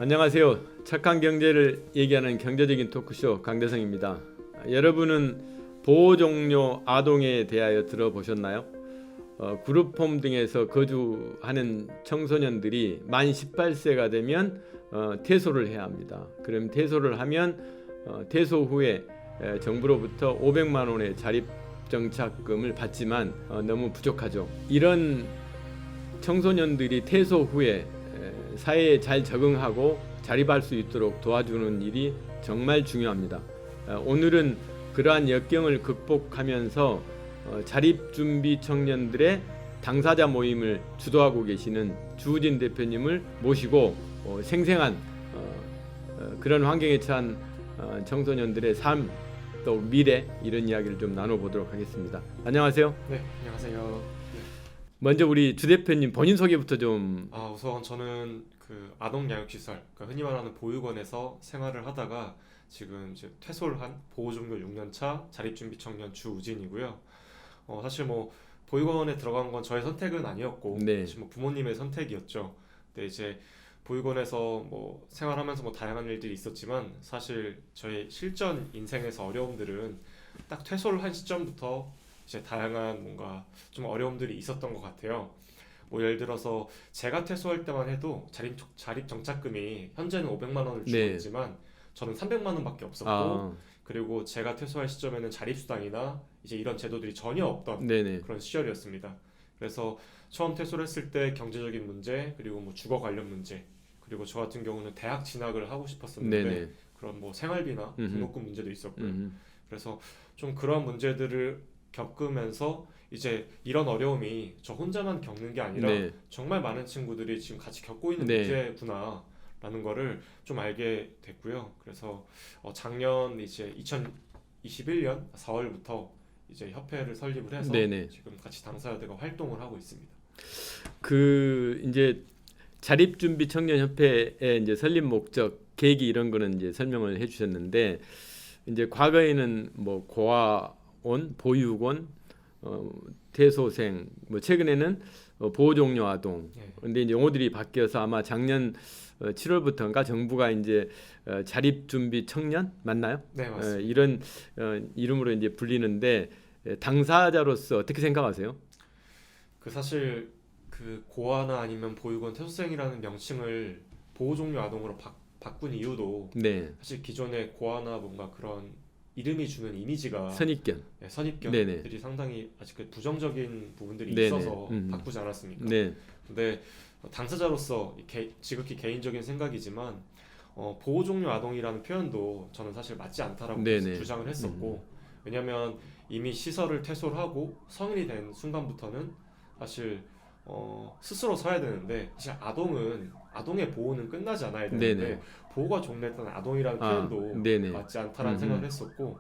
안녕하세요. 착한 경제를 얘기하는 경제적인 토크쇼 강대성입니다. 여러분은 보호종료 아동에 대하여 들어보셨나요? 그룹홈 등에서 거주하는 청소년들이 만 18세가 되면 퇴소를 해야 합니다. 그럼 퇴소를 하면 퇴소 후에 정부로부터 500만 원의 자립정착금을 받지만 너무 부족하죠. 이런 청소년들이 퇴소 후에 사회에 잘 적응하고 자립할 수 있도록 도와주는 일이 정말 중요합니다. 오늘은 그러한 역경을 극복하면서 자립준비 청년들의 당사자 모임을 주도하고 계시는 주우진 대표님을 모시고 생생한 그런 환경에 처한 청소년들의 삶, 또 미래 이런 이야기를 좀 나눠보도록 하겠습니다. 안녕하세요. 네, 안녕하세요. 먼저 우리 주 대표님 본인 소개부터 좀. 우선 저는 그 아동양육시설, 그러니까 흔히 말하는 보육원에서 생활을 하다가 지금 이제 퇴소를 한 보호종료 6년차 자립준비 청년 주우진이고요. 사실 뭐 보육원에 들어간 건 저의 선택은 아니었고, 네. 사실 뭐 부모님의 선택이었죠. 근데 이제 보육원에서 뭐 생활하면서 뭐 다양한 일들이 있었지만 사실 저의 실전 인생에서 어려움들은 딱 퇴소를 한 시점부터 이제 다양한 뭔가 좀 어려움들이 있었던 것 같아요. 뭐 예를 들어서 제가 퇴소할 때만 해도 자립 정착금이 현재는 500만 원을 주고 네. 있지만 저는 300만 원밖에 없었고, 아, 그리고 제가 퇴소할 시점에는 자립수당이나 이제 이런 제도들이 전혀 없던 네네. 그런 시절이었습니다. 그래서 처음 퇴소를 했을 때 경제적인 문제, 그리고 뭐 주거 관련 문제, 그리고 저 같은 경우는 대학 진학을 하고 싶었었는데 네네. 그런 뭐 생활비나 음흠. 등록금 문제도 있었고요. 음흠. 그래서 좀 그런 문제들을 겪으면서 이제 이런 어려움이 저 혼자만 겪는 게 아니라 네. 정말 많은 친구들이 지금 같이 겪고 있는 네. 문제구나라는 거를 좀 알게 됐고요. 그래서 작년 이제 2021년 4월부터 이제 협회를 설립을 해서 네네. 지금 같이 당사자들과 활동을 하고 있습니다. 그 이제 자립준비 청년협회의 이제 설립 목적, 계기 이런 거는 이제 설명을 해주셨는데, 이제 과거에는 뭐 고아원, 보육원, 퇴소생, 뭐 최근에는 보호종료 아동. 네. 근데 이제 용어들이 바뀌어서 아마 작년 7월부터인가 정부가 이제 자립준비 청년 맞나요? 네, 맞습니다. 이런 이름으로 이제 불리는데, 당사자로서 어떻게 생각하세요? 그 사실 그 고아나 아니면 보육원 퇴소생이라는 명칭을 보호종료 아동으로 바꾼 이유도 네, 사실 기존의 고아나 뭔가 그런 이름이 주는 이미지가 선입견. 네네. 선입견들이 상당히 아직 그 부정적인 부분들이 네네. 있어서 바꾸지 않았습니까? 네, 근데 당사자로서 지극히 개인적인 생각이지만 보호종료 아동이라는 표현도 저는 사실 맞지 않다라고 네네. 주장을 했었고, 왜냐하면 이미 시설을 퇴소를 하고 성인이 된 순간부터는 사실 스스로 서야 되는데, 사실 아동의 보호는 끝나지 않아야 되는데 네네. 보호가 종료했던 아동이라는 표현도 네네. 맞지 않다라는 생각을 했었고,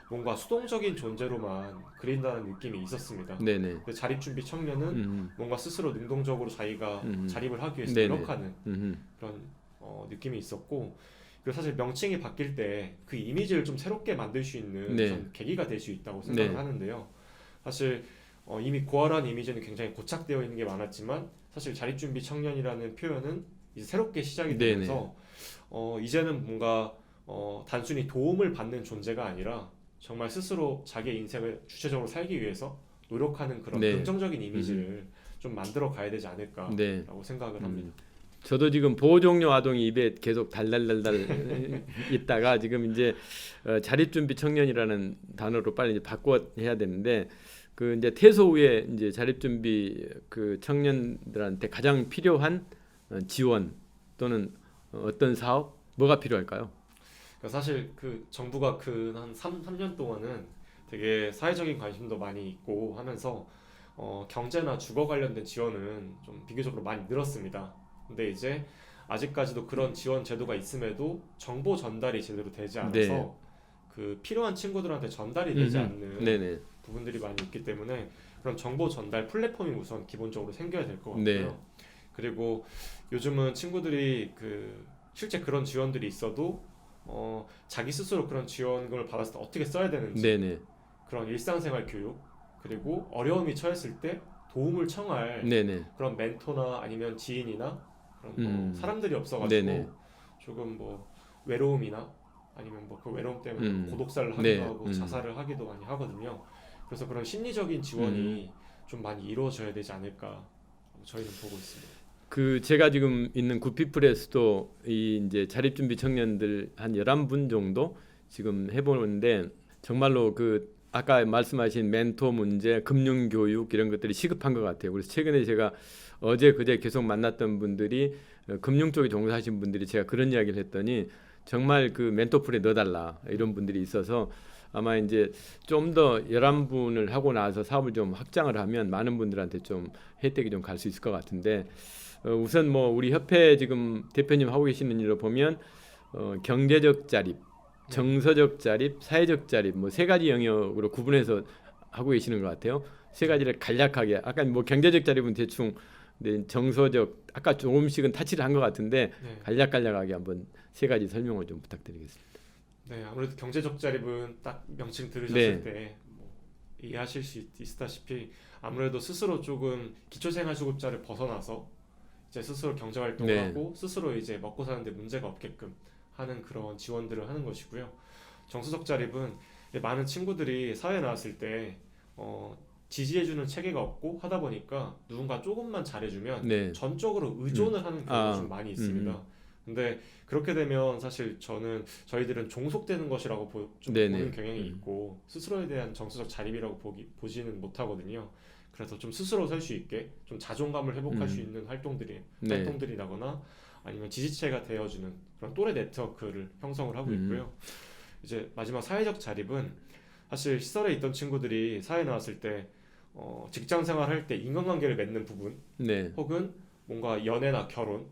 뭔가 수동적인 존재로만 그린다는 느낌이 있었습니다. 네네. 근데 자립준비 청년은 뭔가 스스로 능동적으로 자기가 자립을 하기 위해서 네네. 노력하는 그런 느낌이 있었고, 그리고 사실 명칭이 바뀔 때 그 이미지를 좀 새롭게 만들 수 있는 네. 전 계기가 될 수 있다고 생각을 네. 하는데요. 사실 이미 고아라는 이미지는 굉장히 고착되어 있는 게 많았지만 사실 자립준비 청년이라는 표현은 이제 새롭게 시작이 네네. 되면서 이제는 뭔가 단순히 도움을 받는 존재가 아니라 정말 스스로 자기의 인생을 주체적으로 살기 위해서 노력하는 그런 네. 긍정적인 이미지를 좀 만들어 가야 되지 않을까라고 네. 생각을 합니다. 저도 지금 보호종료 아동이 입에 계속 달달달달 있다가 지금 이제 자립준비 청년이라는 단어로 빨리 이제 바꿔야 되는데, 그 이제 퇴소 후에 이제 자립준비 그 청년들한테 가장 필요한 지원 또는 어떤 사업 뭐가 필요할까요? 그러니까 사실 그 정부가 그 한 3년 동안은 되게 사회적인 관심도 많이 있고 하면서 경제나 주거 관련된 지원은 좀 비교적으로 많이 늘었습니다. 근데 이제 아직까지도 그런 지원 제도가 있음에도 정보 전달이 제대로 되지 않아서 네. 그 필요한 친구들한테 전달이 되지 않는 네네. 부분들이 많이 있기 때문에 그런 정보 전달 플랫폼이 우선 기본적으로 생겨야 될 것 같고요. 네. 그리고 요즘은 친구들이 실제 그런 지원들이 있어도 자기 스스로 그런 지원금을 받았을 때 어떻게 써야 되는지, 네네. 그런 일상생활 교육, 그리고 어려움이 처했을 때 도움을 청할 네네. 그런 멘토나 아니면 지인이나 그런 뭐 음. 사람들이 없어가지고 네네. 조금 뭐 외로움이나 아니면 뭐 그 외로움 때문에 고독사를 하기도 네. 하고 자살을 하기도 많이 하거든요. 그래서 그런 심리적인 지원이 좀 많이 이루어져야 되지 않을까 저희는 보고 있습니다. 그 제가 지금 있는 구피플에서도 이 이제 자립준비 청년들 한 11분 정도 지금 해보는데 정말로 그 아까 말씀하신 멘토 문제, 금융 교육 이런 것들이 시급한 것 같아요. 그래서 최근에 제가 어제 그제 계속 만났던 분들이 금융 쪽에 종사하신 분들이 제가 그런 이야기를 했더니 정말 그 멘토풀에 넣어달라 이런 분들이 있어서 아마 이제 좀 더 11분을 하고 나서 사업을 좀 확장을 하면 많은 분들한테 좀 혜택이 좀 갈 수 있을 것 같은데 우선 뭐 우리 협회 지금 대표님 하고 계시는 일로 보면 경제적 자립, 정서적 자립, 사회적 자립 뭐 세 가지 영역으로 구분해서 하고 계시는 것 같아요. 세 가지를 간략하게 아까 뭐 경제적 자립은 대충 근데 정서적 아까 조금씩은 타치를 한 것 같은데 네. 간략하게 한번 세 가지 설명을 좀 부탁드리겠습니다. 네, 아무래도 경제적 자립은 딱 명칭 들으셨을 네. 때뭐 이해하실 수 있다시피 아무래도 스스로 조금 기초생활수급자를 벗어나서 이제 스스로 경제 활동을 네. 하고 스스로 이제 먹고 사는데 문제가 없게끔 하는 그런 지원들을 하는 것이고요. 정서적 자립은 많은 친구들이 사회에 나왔을 때 지지해주는 체계가 없고 하다 보니까 누군가 조금만 잘해주면 네. 전적으로 의존을 하는 경우가 아, 좀 많이 있습니다. 근데 그렇게 되면 사실 저희들은 종속되는 것이라고 좀 네네. 보는 경향이 있고 스스로에 대한 정서적 자립이라고 보지는 못하거든요. 그래서 좀 스스로 설 수 있게 좀 자존감을 회복할 수 있는 네. 활동들이라거나 아니면 지지체가 되어주는 그런 또래 네트워크를 형성을 하고 있고요. 이제 마지막 사회적 자립은 사실 시설에 있던 친구들이 사회 나왔을 때 직장 생활할 때 인간관계를 맺는 부분 네. 혹은 뭔가 연애나 결혼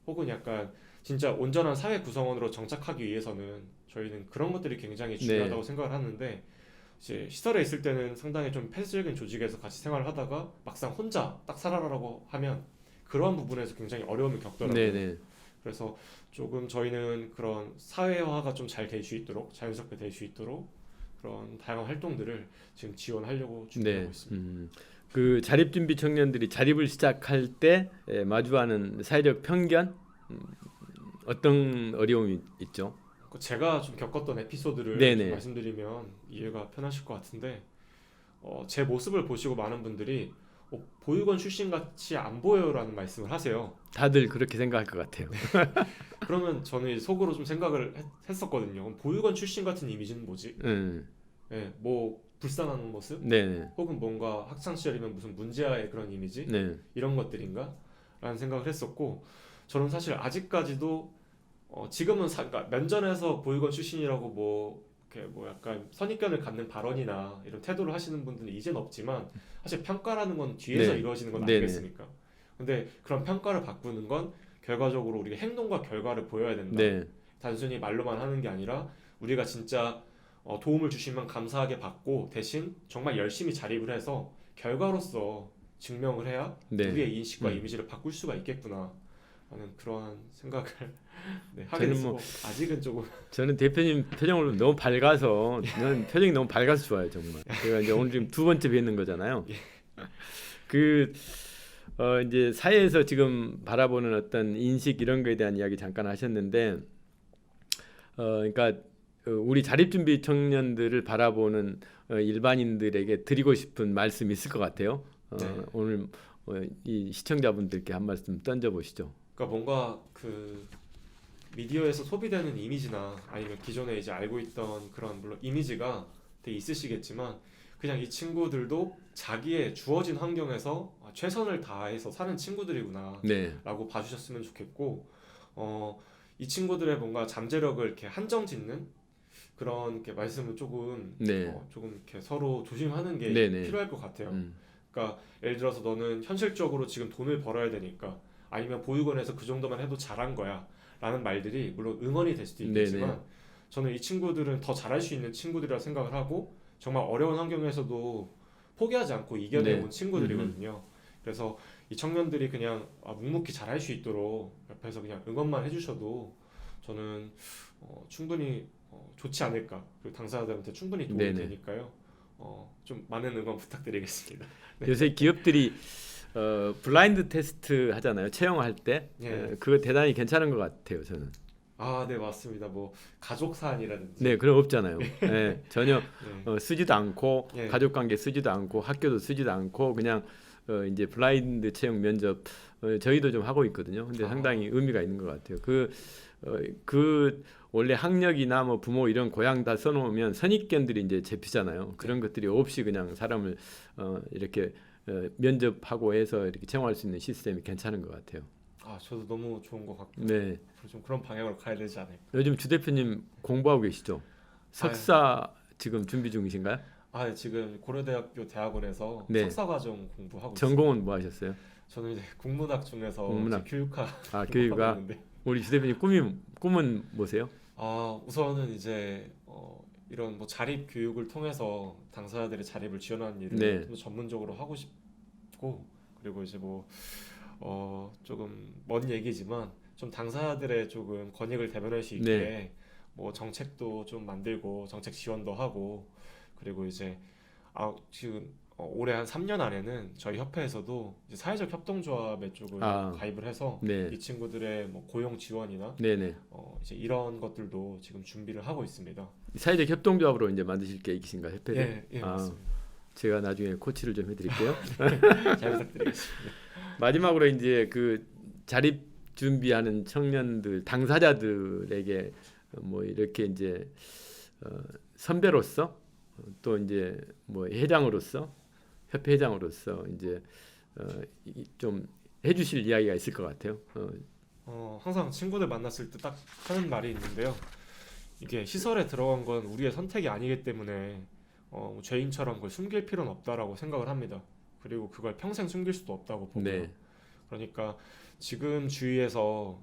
혹은 약간 진짜 온전한 사회 구성원으로 정착하기 위해서는 저희는 그런 것들이 굉장히 중요하다고 생각을 하는데 이제 시설에 있을 때는 상당히 좀 폐쇄적인 조직에서 같이 생활을 하다가 막상 혼자 딱 살아라라고 하면 그러한 부분에서 굉장히 어려움을 겪더라고요. 네네. 그래서 조금 저희는 그런 사회화가 좀 잘 될 수 있도록 자연스럽게 될 수 있도록 그런 다양한 활동들을 지금 지원하려고 준비하고 네. 있습니다. 그 자립준비 청년들이 자립을 시작할 때 마주하는 사회적 편견 어떤 어려움이 있죠? 제가 좀 겪었던 에피소드를 네네. 좀 말씀드리면 이해가 편하실 것 같은데 제 모습을 보시고 많은 분들이 보육원 출신 같이 안 보여요라는 말씀을 하세요. 다들 그렇게 생각할 것 같아요. 그러면 저는 이제 속으로 좀 생각을 했었거든요. 그럼 보육원 출신 같은 이미지는 뭐지? 예, 뭐 불쌍한 모습? 네네. 혹은 뭔가 학창 시절이면 무슨 문제아의 그런 이미지? 네. 이런 것들인가? 라는 생각을 했었고 저는 사실 아직까지도 지금은 그러니까 면전에서 보육원 출신이라고 뭐 이렇게 뭐 약간 선입견을 갖는 발언이나 이런 태도를 하시는 분들은 이제는 없지만 사실 평가라는 건 뒤에서 네. 이루어지는 건 네네. 아니겠습니까? 근데 그런 평가를 바꾸는 건 결과적으로 우리가 행동과 결과를 보여야 된다. 네. 단순히 말로만 하는 게 아니라 우리가 진짜 도움을 주시면 감사하게 받고 대신 정말 열심히 자립을 해서 결과로서 증명을 해야 네. 우리의 인식과 이미지를 바꿀 수가 있겠구나 하는 그러한 생각을 네, 하게 저는 됐고 뭐 아직은 조금 저는 대표님 표정을 너무 밝아서 저는 표정이 너무 밝아서 좋아요 정말. 제가 이제 오늘 지금 두 번째 뵙는 거잖아요. 그 이제 사회에서 지금 바라보는 어떤 인식 이런 거에 대한 이야기 잠깐 하셨는데 그러니까 우리 자립준비 청년들을 바라보는 일반인들에게 드리고 싶은 말씀이 있을 것 같아요. 네. 오늘 이 시청자분들께 한 말씀 던져보시죠. 그러니까 뭔가 그 미디어에서 소비되는 이미지나 아니면 기존에 이제 알고 있던 그런 물론 이미지가 되게 있으시겠지만 그냥 이 친구들도 자기의 주어진 환경에서 최선을 다해서 사는 친구들이구나 네. 라고 봐주셨으면 좋겠고 이 친구들의 뭔가 잠재력을 이렇게 한정짓는 그런 이렇게 말씀을 조금 네. 조금 이렇게 서로 조심하는 게 네네. 필요할 것 같아요. 그러니까 예를 들어서 너는 현실적으로 지금 돈을 벌어야 되니까 아니면 보육원에서 그 정도만 해도 잘한 거야 라는 말들이 물론 응원이 될 수도 있겠지만 네네. 저는 이 친구들은 더 잘할 수 있는 친구들이라 생각을 하고 정말 어려운 환경에서도 포기하지 않고 이겨내온 네. 친구들이거든요. 그래서 이 청년들이 그냥 묵묵히 잘할 수 있도록 옆에서 그냥 응원만 해주셔도 저는 충분히 좋지 않을까. 그리고 당사자들한테 충분히 도움이 네네. 되니까요. 좀 많은 응원 부탁드리겠습니다. 네. 요새 기업들이 블라인드 테스트 하잖아요. 채용할 때 예. 그거 대단히 괜찮은 것 같아요. 저는. 네, 맞습니다. 뭐 가족 사안이라든지. 네, 그런 거 없잖아요. 네, 전혀 네. 쓰지도 않고 예. 가족 관계 쓰지도 않고 학교도 쓰지도 않고 그냥 이제 블라인드 채용 면접 저희도 좀 하고 있거든요. 근데 아. 상당히 의미가 있는 것 같아요. 그 원래 학력이나 뭐 부모 이런 고향 다 써놓으면 선입견들이 이제 잡히잖아요. 그런 것들이 없이 그냥 사람을 이렇게 면접하고 해서 이렇게 채용할 수 있는 시스템이 괜찮은 것 같아요. 저도 너무 좋은 것 같고 네, 앞으로 좀 그런 방향으로 가야 되지 않을까. 요즘 주 대표님 공부하고 계시죠? 석사 지금 준비 중이신가요? 네, 지금 고려대학교 대학원에서 네. 석사과정 공부하고 있습니다. 전공은 뭐 하셨어요? 저는 이제 국문학 중에서 국문학. 이제 교육학 아, 공부하고 교육가. 있는데, 우리 주 대표님 꿈은 뭐세요? 우선은 이제 이런 뭐 자립 교육을 통해서 당사자들의 자립을 지원하는 일을 네. 좀 더 전문적으로 하고 싶고, 그리고 이제 뭐 조금 먼 얘기지만 좀 당사자들의 조금 권익을 대변할 수 있게 네. 뭐 정책도 좀 만들고 정책 지원도 하고, 그리고 이제 지금 올해 한 3년 안에는 저희 협회에서도 이제 사회적 협동조합에 쪽을 아. 가입을 해서 네, 이 친구들의 뭐 고용 지원이나 네네. 이제 이런 것들도 지금 준비를 하고 있습니다. 사회적 협동조합으로 이제 만드실 계획이신가요, 협회를? 예, 아, 맞습니다. 제가 나중에 코치를 좀 해드릴게요. 잘 부탁드리겠습니다. 마지막으로 이제 그 자립 준비하는 청년들 당사자들에게 뭐 이렇게 이제 선배로서 또 이제 뭐 회장으로서 협회 회장으로서 이제 좀 해주실 이야기가 있을 것 같아요. 항상 친구들 만났을 때 딱 하는 말이 있는데요. 이게 시설에 들어간 건 우리의 선택이 아니기 때문에 죄인처럼 그걸 숨길 필요는 없다라고 생각을 합니다. 그리고 그걸 평생 숨길 수도 없다고 보고요. 네, 그러니까 지금 주위에서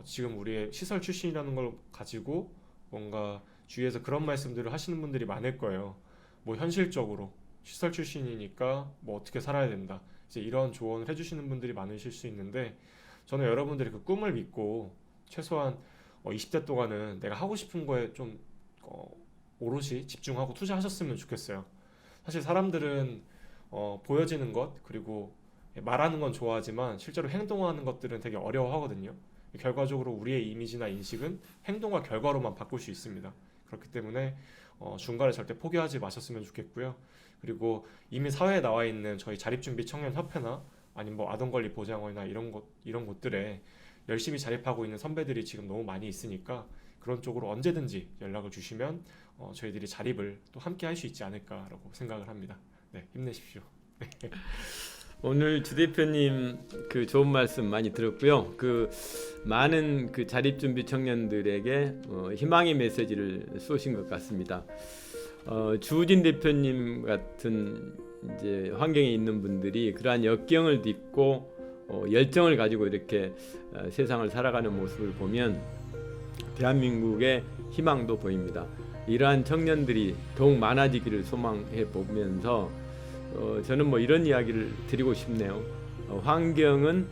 지금 우리의 시설 출신이라는 걸 가지고 뭔가 주위에서 그런 말씀들을 하시는 분들이 많을 거예요. 뭐 현실적으로 시설 출신이니까 뭐 어떻게 살아야 된다. 이제 이런 조언을 해주시는 분들이 많으실 수 있는데, 저는 여러분들이 그 꿈을 믿고 최소한 20대 동안은 내가 하고 싶은 거에 좀 오롯이 집중하고 투자하셨으면 좋겠어요. 사실 사람들은 보여지는 것 그리고 말하는 건 좋아하지만 실제로 행동하는 것들은 되게 어려워하거든요. 결과적으로 우리의 이미지나 인식은 행동과 결과로만 바꿀 수 있습니다. 그렇기 때문에 중간에 절대 포기하지 마셨으면 좋겠고요. 그리고 이미 사회에 나와 있는 저희 자립준비 청년 협회나 아니면 뭐 아동권리보장원이나 이런 곳들에 열심히 자립하고 있는 선배들이 지금 너무 많이 있으니까 그런 쪽으로 언제든지 연락을 주시면 저희들이 자립을 또 함께 할 수 있지 않을까라고 생각을 합니다. 네, 힘내십시오. 오늘 주 대표님 그 좋은 말씀 많이 들었고요. 그 많은 그 자립 준비 청년들에게 희망의 메시지를 쏘신 것 같습니다. 주진 대표님 같은 이제 환경에 있는 분들이 그러한 역경을 딛고 열정을 가지고 이렇게 세상을 살아가는 모습을 보면 대한민국의 희망도 보입니다. 이러한 청년들이 더욱 많아지기를 소망해 보면서 저는 뭐 이런 이야기를 드리고 싶네요. 환경은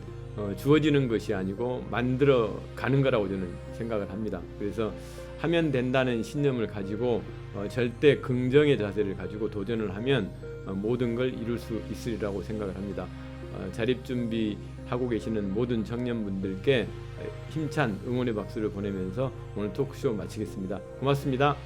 주어지는 것이 아니고 만들어 가는 거라고 저는 생각을 합니다. 그래서 하면 된다는 신념을 가지고 절대 긍정의 자세를 가지고 도전을 하면 모든 걸 이룰 수 있으리라고 생각을 합니다. 자립 준비하고 계시는 모든 청년분들께 힘찬 응원의 박수를 보내면서 오늘 토크쇼 마치겠습니다. 고맙습니다.